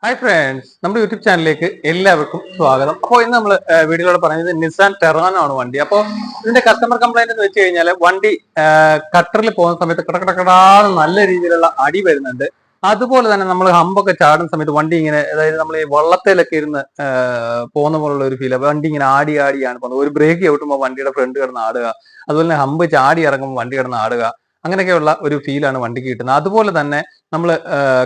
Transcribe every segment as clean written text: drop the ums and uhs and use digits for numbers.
Hi friends, നമ്മുടെ YouTube ചാനലിലേക്ക് എല്ലാവർക്കും സ്വാഗതം. അപ്പോൾ ഇന്ന് നമ്മൾ വീഡിയോയിലൂടെ പറയുന്നത് നിസാൻ ടെറാനോ ആണ് വണ്ടി. അപ്പോൾ ഇതിന്റെ കസ്റ്റമർ കംപ്ലൈന്റ് എന്ന് വെച്ച് കഴിഞ്ഞാൽ വണ്ടി കട്ടറിൽ പോകുന്ന സമയത്ത് കടകടകടാന്ന് നല്ല രീതിയിലുള്ള അടി വരുന്നുണ്ട്. അതുപോലെ തന്നെ നമ്മൾ ഹമ്പൊക്കെ ചാടുന്ന സമയത്ത് വണ്ടി ഇങ്ങനെ, അതായത് നമ്മൾ ഈ വള്ളത്തിലൊക്കെ ഇരുന്ന് പോകുന്ന പോലുള്ള ഒരു ഫീൽ. വണ്ടി ഇങ്ങനെ ആടി ആടിയാണ് പോകുന്നത്. ഒരു ബ്രേക്ക് ചവിട്ടുമ്പോൾ വണ്ടിയുടെ ഫ്രണ്ട് കിടന്ന് ആടുക, അതുപോലെ തന്നെ ഹമ്പ് ചാടി ഇറങ്ങുമ്പോൾ വണ്ടി കിടന്ന് ആടുക, അങ്ങനെയൊക്കെയുള്ള ഒരു ഫീലാണ് വണ്ടിക്ക് കിട്ടുന്നത്. അതുപോലെ തന്നെ നമ്മൾ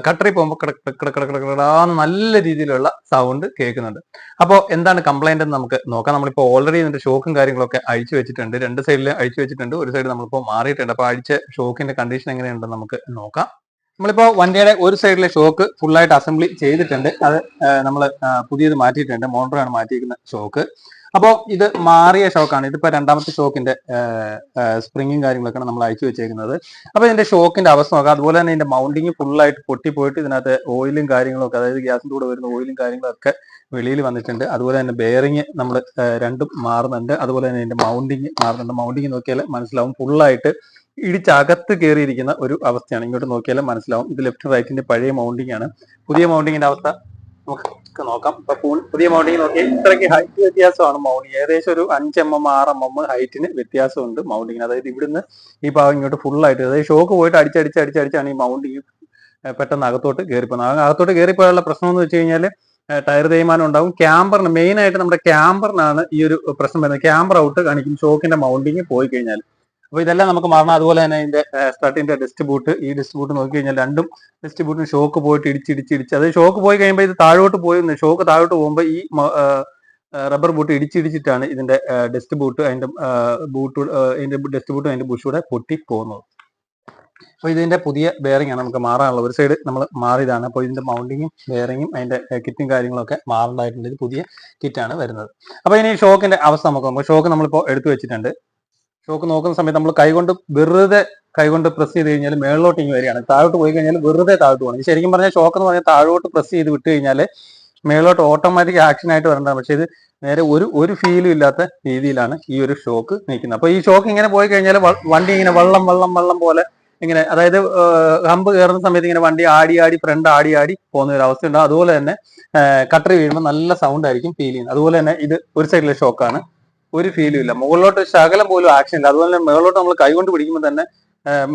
കട്ടറിൽ പോകുമ്പോൾ കിടക്കിടക്കിടക്കിടാന്ന് നല്ല രീതിയിലുള്ള സൗണ്ട് കേൾക്കുന്നുണ്ട്. അപ്പോൾ എന്താണ് കംപ്ലൈന്റ് എന്ന് നമുക്ക് നോക്കാം. നമ്മളിപ്പോൾ ഓൾറെഡി ഇതിന്റെ ഷോക്കും കാര്യങ്ങളൊക്കെ അഴിച്ചു വെച്ചിട്ടുണ്ട്. രണ്ട് സൈഡിൽ അഴിച്ചു വെച്ചിട്ടുണ്ട്, ഒരു സൈഡ് നമ്മളിപ്പോൾ മാറിയിട്ടുണ്ട്. അപ്പോൾ അഴിച്ച ഷോക്കിന്റെ കണ്ടീഷൻ എങ്ങനെയുണ്ടെന്ന് നമുക്ക് നോക്കാം. നമ്മളിപ്പോ വണ്ടിയുടെ ഒരു സൈഡിലെ ഷോക്ക് ഫുള്ളായിട്ട് അസംബ്ലി ചെയ്തിട്ടുണ്ട്. അത് നമ്മൾ പുതിയത് മാറ്റിയിട്ടുണ്ട്, മോട്ടറാണ് മാറ്റിയിരിക്കുന്ന ഷോക്ക്. അപ്പോൾ ഇത് മാറിയ ഷോക്കാണ്. ഇതിപ്പോ രണ്ടാമത്തെ ഷോക്കിന്റെ സ്പ്രിങ്ങും കാര്യങ്ങളൊക്കെയാണ് നമ്മൾ അയച്ചു വെച്ചേക്കുന്നത്. അപ്പൊ ഇതിന്റെ ഷോക്കിന്റെ അവസ്ഥ നോക്കാം. അതുപോലെ തന്നെ ഇതിന്റെ മൗണ്ടിങ് ഫുള്ളായിട്ട് പൊട്ടിപ്പോയിട്ട് ഇതിനകത്ത് ഓയിലും കാര്യങ്ങളൊക്കെ, അതായത് ഗ്യാസിന്റെ കൂടെ വരുന്ന ഓയിലും കാര്യങ്ങളൊക്കെ വെളിയിൽ വന്നിട്ടുണ്ട്. അതുപോലെ തന്നെ ബെയറിങ് നമ്മൾ രണ്ടും മാറുന്നുണ്ട്. അതുപോലെ തന്നെ ഇതിന്റെ മൗണ്ടിങ് മാറുന്നുണ്ട്. മൗണ്ടിങ് നോക്കിയാൽ മനസ്സിലാവും ഫുള്ളായിട്ട് ഇടിച്ചകത്ത് കയറിയിരിക്കുന്ന ഒരു അവസ്ഥയാണ്. ഇങ്ങോട്ട് നോക്കിയാലും മനസ്സിലാവും. ഇത് ലെഫ്റ്റ് റൈറ്റിന്റെ പഴയ മൗണ്ടിങ് ആണ്. പുതിയ മൗണ്ടിങ്ങിന്റെ അവസ്ഥ നമുക്ക് നോക്കാം. ഇപ്പൊ പുതിയ മൗണ്ടിങ് നോക്കിയാൽ ഇത്രയ്ക്ക് ഹൈറ്റ് വ്യത്യാസമാണ്. മൗണ്ടിങ് ഏകദേശം ഒരു 5 mm 6 mm ഹൈറ്റിന് വ്യത്യാസമുണ്ട് മൗണ്ടിങ്ങിന്. അതായത് ഇവിടുന്ന് ഈ ഭാഗം ഇങ്ങോട്ട് ഫുള്ളായിട്ട്, അതായത് ഷോക്ക് പോയിട്ട് അടിച്ചടിച്ചാണ് ഈ മൗണ്ടിങ് പെട്ടെന്ന് അകത്തോട്ട് കയറിപ്പോകുന്നത്. അകത്തോട്ട് കയറിപ്പോയുള്ള പ്രശ്നം എന്ന് വെച്ച് കഴിഞ്ഞാൽ ടയർ തേയ്മാനം ഉണ്ടാവും. ക്യാമ്പറിന് മെയിൻ ആയിട്ട് നമ്മുടെ ക്യാമ്പറിനാണ് ഈ ഒരു പ്രശ്നം വരുന്നത്. ക്യാമ്പർ ഔട്ട് കാണിക്കും ഷോക്കിന്റെ മൗണ്ടിങ് പോയി കഴിഞ്ഞാൽ. അപ്പൊ ഇതെല്ലാം നമുക്ക് മാറണം. അതുപോലെ തന്നെ ഇതിന്റെ സ്ട്രട്ടിന്റെ ഡിസ്ട്രിബ്യൂട്ട്, ഈ ഡിസ്ട്രിബ്യൂട്ട് നോക്കി കഴിഞ്ഞാൽ രണ്ടും ഡിസ്ട്രിബ്യൂട്ടിന് ഷോക്ക് പോയിട്ട് ഇടിച്ചിടിച്ച്, അത് ഷോക്ക് പോയി കഴിയുമ്പോൾ ഇത് താഴോട്ട് പോയി, ഷോക്ക് താഴോട്ട് പോകുമ്പോൾ ഈ റബ്ബർ ബൂട്ട് ഇടിച്ചിടിച്ചിട്ടാണ് ഇതിന്റെ ഡിസ്ട്രിബ്യൂട്ട്, അതിന്റെ ഡിസ്ട്രിബ്യൂട്ടും അതിന്റെ ബുഷൂടെ പൊട്ടി പോകുന്നത്. അപ്പോൾ ഇതിന്റെ പുതിയ ബെയറിംഗ് ആണ് നമുക്ക് മാറാനുള്ള. ഒരു സൈഡ് നമ്മൾ മാറിയതാണ്. അപ്പോൾ ഇതിന്റെ മൗണ്ടിങ്ങും ബെയറിങ്ങും അതിന്റെ കിറ്റും കാര്യങ്ങളൊക്കെ മാറേണ്ടതായിട്ടുണ്ട്. ഇത് പുതിയ കിറ്റാണ് വരുന്നത്. അപ്പോൾ ഇനി ഷോക്കിന്റെ അവസ്ഥ നമുക്ക് നോക്കാം. ഷോക്ക് നമ്മളിപ്പോൾ എടുത്തു വെച്ചിട്ടുണ്ട്. ഷോക്ക് നോക്കുന്ന സമയത്ത് നമ്മൾ വെറുതെ കൈകൊണ്ട് പ്രസ് ചെയ്ത് കഴിഞ്ഞാൽ മേളിലോട്ട് ഇങ്ങനെ വരികയാണ്. താഴോട്ട് പോയി കഴിഞ്ഞാൽ വെറുതെ താഴോട്ട് പോകണം. ശരിക്കും പറഞ്ഞാൽ ഷോക്ക് എന്ന് പറഞ്ഞാൽ താഴോട്ട് പ്രസ് ചെയ്ത് വിട്ട് കഴിഞ്ഞാൽ മേളിലോട്ട് ഓട്ടോമാറ്റിക് ആക്ഷൻ ആയിട്ട് വരേണ്ടതാണ്. പക്ഷേ ഇത് നേരെ ഒരു ഫീലും ഇല്ലാത്ത രീതിയിലാണ് ഈ ഒരു ഷോക്ക് നിൽക്കുന്നത്. അപ്പോൾ ഈ ഷോക്ക് ഇങ്ങനെ പോയി കഴിഞ്ഞാൽ വണ്ടി ഇങ്ങനെ വെള്ളം പോലെ ഇങ്ങനെ, അതായത് ഹമ്പ് കയറുന്ന സമയത്ത് ഇങ്ങനെ വണ്ടി ആടി ഫ്രണ്ട് ആടി പോകുന്ന ഒരു അവസ്ഥ ഉണ്ടാകും. അതുപോലെ തന്നെ കട്ടറി വീഴുമ്പോൾ നല്ല സൗണ്ട് ആയിരിക്കും ഫീൽ ചെയ്യുന്നത്. അതുപോലെ തന്നെ ഇത് ഒരു സൈഡിലെ ഷോക്കാണ്, ഒരു ഫീലും ഇല്ല. മുകളിലോട്ട് ശകലം പോലും ആക്ഷൻ ഇല്ല. അതുപോലെ തന്നെ മുകളിലോട്ട് നമ്മൾ കൈകൊണ്ട് പിടിക്കുമ്പോൾ തന്നെ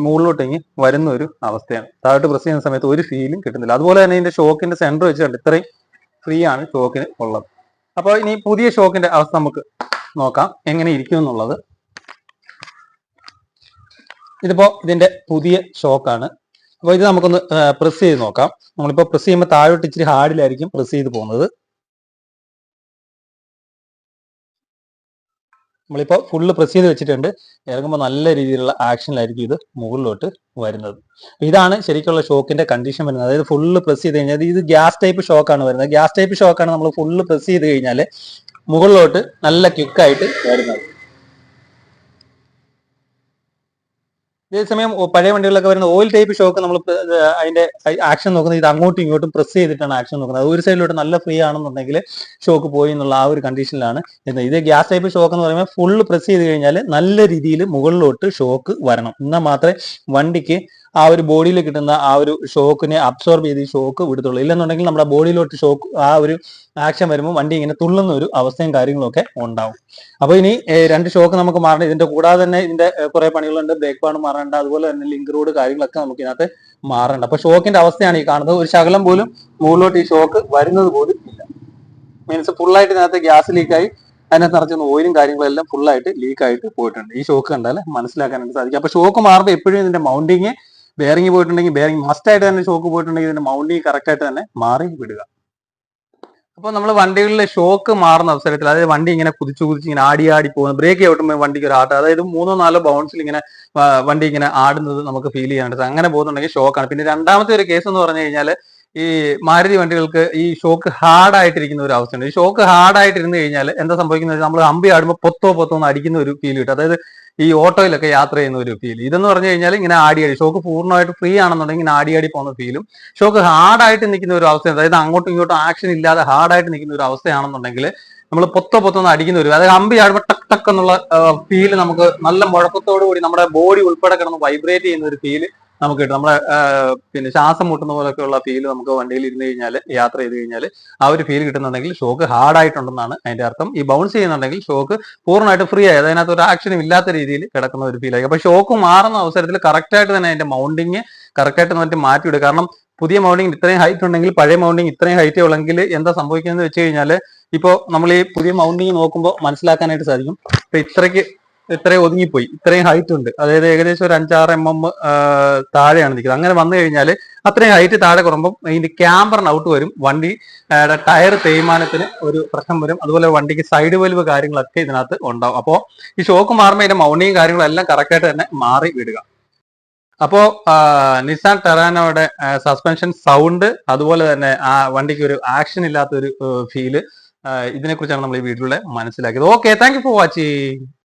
മുകളിലോട്ട് വരുന്ന ഒരു അവസ്ഥയാണ്. താഴോട്ട് പ്രസ് ചെയ്യുന്ന സമയത്ത് ഒരു ഫീലും കിട്ടുന്നില്ല. അതുപോലെ തന്നെ ഇതിന്റെ ഷോക്കിന്റെ സെന്റർ വെച്ചിട്ടുണ്ട്. ഇത്രയും ഫ്രീ ആണ് ഷോക്കിന് ഉള്ളത്. അപ്പോൾ ഇനി പുതിയ ഷോക്കിന്റെ അവസ്ഥ നമുക്ക് നോക്കാം എങ്ങനെ ഇരിക്കും എന്നുള്ളത്. ഇതിപ്പോ ഇതിന്റെ പുതിയ ഷോക്കാണ്. അപ്പോൾ ഇത് നമുക്കൊന്ന് പ്രസ് ചെയ്ത് നോക്കാം. നമ്മളിപ്പോൾ പ്രസ് ചെയ്യുമ്പോൾ താഴോട്ട് ഇച്ചിരി ഹാർഡിലായിരിക്കും പ്രസ് ചെയ്ത് പോകുന്നത്. നമ്മളിപ്പോൾ ഫുള്ള് പ്രസ് ചെയ്ത് വെച്ചിട്ടുണ്ട്. ഇറങ്ങുമ്പോൾ നല്ല രീതിയിലുള്ള ആക്ഷനിലായിരിക്കും ഇത് മുകളിലോട്ട് വരുന്നത്. ഇതാണ് ശരിക്കുള്ള ഷോക്കിന്റെ കണ്ടീഷൻ വരുന്നത്. അതായത് ഫുള്ള് പ്രസ് ചെയ്ത് കഴിഞ്ഞാൽ ഇത് ഗ്യാസ് ടൈപ്പ് ഷോക്കാണ് വരുന്നത്. ഗ്യാസ് ടൈപ്പ് ഷോക്കാണ് നമ്മൾ ഫുള്ള് പ്രസ് ചെയ്ത് കഴിഞ്ഞാൽ മുകളിലോട്ട് നല്ല ക്വിക്കായിട്ട് വരുന്നത്. ഇതേസമയം പഴയ വണ്ടികളിലൊക്കെ വരുന്ന ഓയിൽ ടൈപ്പ് ഷോക്ക് നമ്മൾ അതിന്റെ ആക്ഷൻ നോക്കുന്നത് ഇത് അങ്ങോട്ടും ഇങ്ങോട്ടും പ്രസ് ചെയ്തിട്ടാണ് ആക്ഷൻ നോക്കുന്നത്. അത് ഒരു സൈഡിലോട്ട് നല്ല ഫ്രീ ആണെന്നുണ്ടെങ്കിൽ ഷോക്ക് പോയി എന്നുള്ള ആ ഒരു കണ്ടീഷനിലാണ് ഇത്. ഗ്യാസ് ടൈപ്പ് ഷോക്ക് എന്ന് പറയുമ്പോൾ ഫുള്ള് പ്രസ് ചെയ്ത് കഴിഞ്ഞാൽ നല്ല രീതിയിൽ മുകളിലോട്ട് ഷോക്ക് വരണം. എന്നാൽ മാത്രമേ വണ്ടിക്ക് ആ ഒരു ബോഡിയിൽ കിട്ടുന്ന ആ ഒരു ഷോക്കിനെ അബ്സോർബ് ചെയ്ത് ഈ ഷോക്ക് വിടത്തുള്ളൂ. ഇല്ലെന്നുണ്ടെങ്കിൽ നമ്മുടെ ബോഡിയിലോട്ട് ഷോക്ക് ആ ഒരു ആക്ഷൻ വരുമ്പോൾ വണ്ടി ഇങ്ങനെ തുള്ളുന്ന ഒരു അവസ്ഥയും കാര്യങ്ങളൊക്കെ ഉണ്ടാവും. അപ്പോൾ ഇനി രണ്ട് ഷോക്ക് നമുക്ക് മാറണം. ഇതിന്റെ കൂടാതെ തന്നെ ഇതിന്റെ കുറെ പണികളുണ്ട്. ബ്രേക്ക് പാഡ് മാറേണ്ട, അതുപോലെ തന്നെ ലിങ്ക് റോഡ് കാര്യങ്ങളൊക്കെ നമുക്ക് ഇതിനകത്ത് മാറേണ്ട. അപ്പൊ ഷോക്കിന്റെ അവസ്ഥയാണ് ഈ കാണുന്നത്. ഒരു ശകലം പോലും മുകളിലോട്ട് ഈ ഷോക്ക് വരുന്നത് പോലും ഇല്ല. മീൻസ് ഫുള്ളായിട്ട് ഇതിനകത്ത് ഗ്യാസ് ലീക്കായി അതിനകത്ത് നിറച്ചുന്ന ഓയിലും കാര്യങ്ങളും എല്ലാം ഫുള്ളായിട്ട് ലീക്കായിട്ട് പോയിട്ടുണ്ട്. ഈ ഷോക്ക് കണ്ടാൽ മനസ്സിലാക്കാനായിട്ട് സാധിക്കും. അപ്പൊ ഷോക്ക് മാറുമ്പോൾ എപ്പോഴും ഇതിന്റെ മൗണ്ടിങ്, ബെയറിംഗ് പോയിട്ടുണ്ടെങ്കിൽ ബെയറിംഗ് മസ്റ്റായിട്ട് തന്നെ ഷോക്ക് പോയിട്ടുണ്ടെങ്കിൽ ഇതിന്റെ മൗണ്ടിങ് കറക്റ്റ് ആയിട്ട് തന്നെ മാറി വിടുക. അപ്പോൾ നമ്മൾ വണ്ടികളിലെ ഷോക്ക് മാറുന്ന അവസരത്തിൽ, അതായത് വണ്ടി ഇങ്ങനെ കുതിച്ച് ഇങ്ങനെ ആടി പോകുന്നത്, ബ്രേക്ക് ചവിട്ടുമ്പോൾ വണ്ടിക്ക് ഒരു ആട്ടം, അതായത് 3-4 ബൗൺസിൽ ഇങ്ങനെ വണ്ടി ഇങ്ങനെ ആടുന്നത് നമുക്ക് ഫീൽ ചെയ്യാനായിട്ട്, അങ്ങനെ പോകുന്നുണ്ടെങ്കിൽ ഷോക്കാണ്. പിന്നെ രണ്ടാമത്തെ ഒരു കേസ് എന്ന് പറഞ്ഞു കഴിഞ്ഞാൽ ഈ മാരുതി വണ്ടികൾക്ക് ഈ ഷോക്ക് ഹാർഡായിട്ടിരിക്കുന്ന ഒരു അവസ്ഥയുണ്ട്. ഈ ഷോക്ക് ഹാർഡായിട്ടിരുന്ന് കഴിഞ്ഞാൽ എന്താ സംഭവിക്കുന്നത്, നമ്മൾ അമ്പി ആടുമ്പോൾ പൊത്തോ അടിക്കുന്ന ഒരു ഫീൽ കിട്ടും. അതായത് ഈ ഓട്ടോയിലൊക്കെ യാത്ര ചെയ്യുന്ന ഒരു ഫീൽ. ഇതെന്ന് പറഞ്ഞു കഴിഞ്ഞാൽ ഇങ്ങനെ ആടി ഷോക്ക് പൂർണ്ണമായിട്ട് ഫ്രീ ആണെന്നുണ്ടെങ്കിൽ ഇങ്ങനെ ആടി പോകുന്ന ഫീലും, ഷോക്ക് ഹാർഡായിട്ട് നിൽക്കുന്ന ഒരു അവസ്ഥ, അതായത് അങ്ങോട്ടും ഇങ്ങോട്ടും ആക്ഷൻ ഇല്ലാതെ ഹാർഡായിട്ട് നിൽക്കുന്ന ഒരു അവസ്ഥയാണെന്നുണ്ടെങ്കിൽ നമ്മൾ പൊത്തൊന്ന് അടിക്കുന്ന ഒരു, അതായത് അമ്പി ആടുമ്പോൾ ടക്ക് എന്നുള്ള ഫീല് നമുക്ക് നല്ല മുഴക്കത്തോടു കൂടി നമ്മുടെ ബോഡി ഉൾപ്പെടെ കിടന്ന് വൈബ്രേറ്റ് ചെയ്യുന്ന ഒരു ഫീല് നമുക്ക് കിട്ടും. നമ്മളെ പിന്നെ ശ്വാസം മുട്ടുന്ന പോലൊക്കെയുള്ള ഫീൽ നമുക്ക് വണ്ടിയിൽ ഇരുന്ന് കഴിഞ്ഞാൽ യാത്ര ചെയ്ത് കഴിഞ്ഞാൽ ആ ഒരു ഫീൽ കിട്ടുന്നുണ്ടെങ്കിൽ ഷോക്ക് ഹാർഡ് ആയിട്ടുണ്ടെന്നാണ് അതിന്റെ അർത്ഥം. ഈ ബൗൺസ് ചെയ്യുന്നുണ്ടെങ്കിൽ ഷോക്ക് പൂർണ്ണമായിട്ട് ഫ്രീ ആയി, അതിനകത്ത് ഒരു ആക്ഷനും ഇല്ലാത്ത രീതിയിൽ കിടക്കുന്ന ഒരു ഫീൽ ആയി. അപ്പൊ ഷോക്ക് മാറുന്ന അവസരത്തിൽ കറക്റ്റ് ആയിട്ട് തന്നെ അതിന്റെ മൗണ്ടിങ് കറക്റ്റ് ആയിട്ട് മറ്റു മാറ്റിവിടുക. കാരണം പുതിയ മൗണ്ടിങ് ഇത്രയും ഹൈറ്റ് ഉണ്ടെങ്കിൽ പഴയ മൗണ്ടിങ് ഇത്രയും ഹൈറ്റേ ഉള്ളെങ്കിൽ എന്താ സംഭവിക്കുന്നത് വെച്ച് കഴിഞ്ഞാൽ ഇപ്പോ നമ്മൾ ഈ പുതിയ മൗണ്ടിങ് നോക്കുമ്പോൾ മനസ്സിലാക്കാനായിട്ട് സാധിക്കും. ഇപ്പൊ ഇത്രയും ഒതുങ്ങിപ്പോയി, ഇത്രയും ഹൈറ്റ് ഉണ്ട്, അതായത് ഏകദേശം ഒരു 5-6 mm താഴെയാണ് നിൽക്കുന്നത്. അങ്ങനെ വന്നു കഴിഞ്ഞാൽ അത്രയും ഹൈറ്റ് താഴെ കുറയുമ്പോൾ ഇതിന്റെ ക്യാമ്പറിന് ഔട്ട് വരും, വണ്ടി ടയർ തേയ്മാനത്തിന് ഒരു പ്രശ്നം വരും. അതുപോലെ വണ്ടിക്ക് സൈഡ് വലിവ് കാര്യങ്ങളൊക്കെ ഇതിനകത്ത് ഉണ്ടാവും. അപ്പോൾ ഈ ഷോക്ക് മാറുമ്പോൾ ഇതിന്റെ മൗണ്ടിങ് കാര്യങ്ങളും എല്ലാം കറക്റ്റായിട്ട് തന്നെ മാറി വിടുക. അപ്പോ നിസാൻ ടെറാനോയുടെ സസ്പെൻഷൻ സൗണ്ട്, അതുപോലെ തന്നെ ആ വണ്ടിക്ക് ഒരു ആക്ഷൻ ഇല്ലാത്ത ഒരു ഫീല്, ഇതിനെ കുറിച്ചാണ് നമ്മൾ ഈ വീഡിയോയിലൂടെ മനസ്സിലാക്കിയത്. Okay, thank you for watching.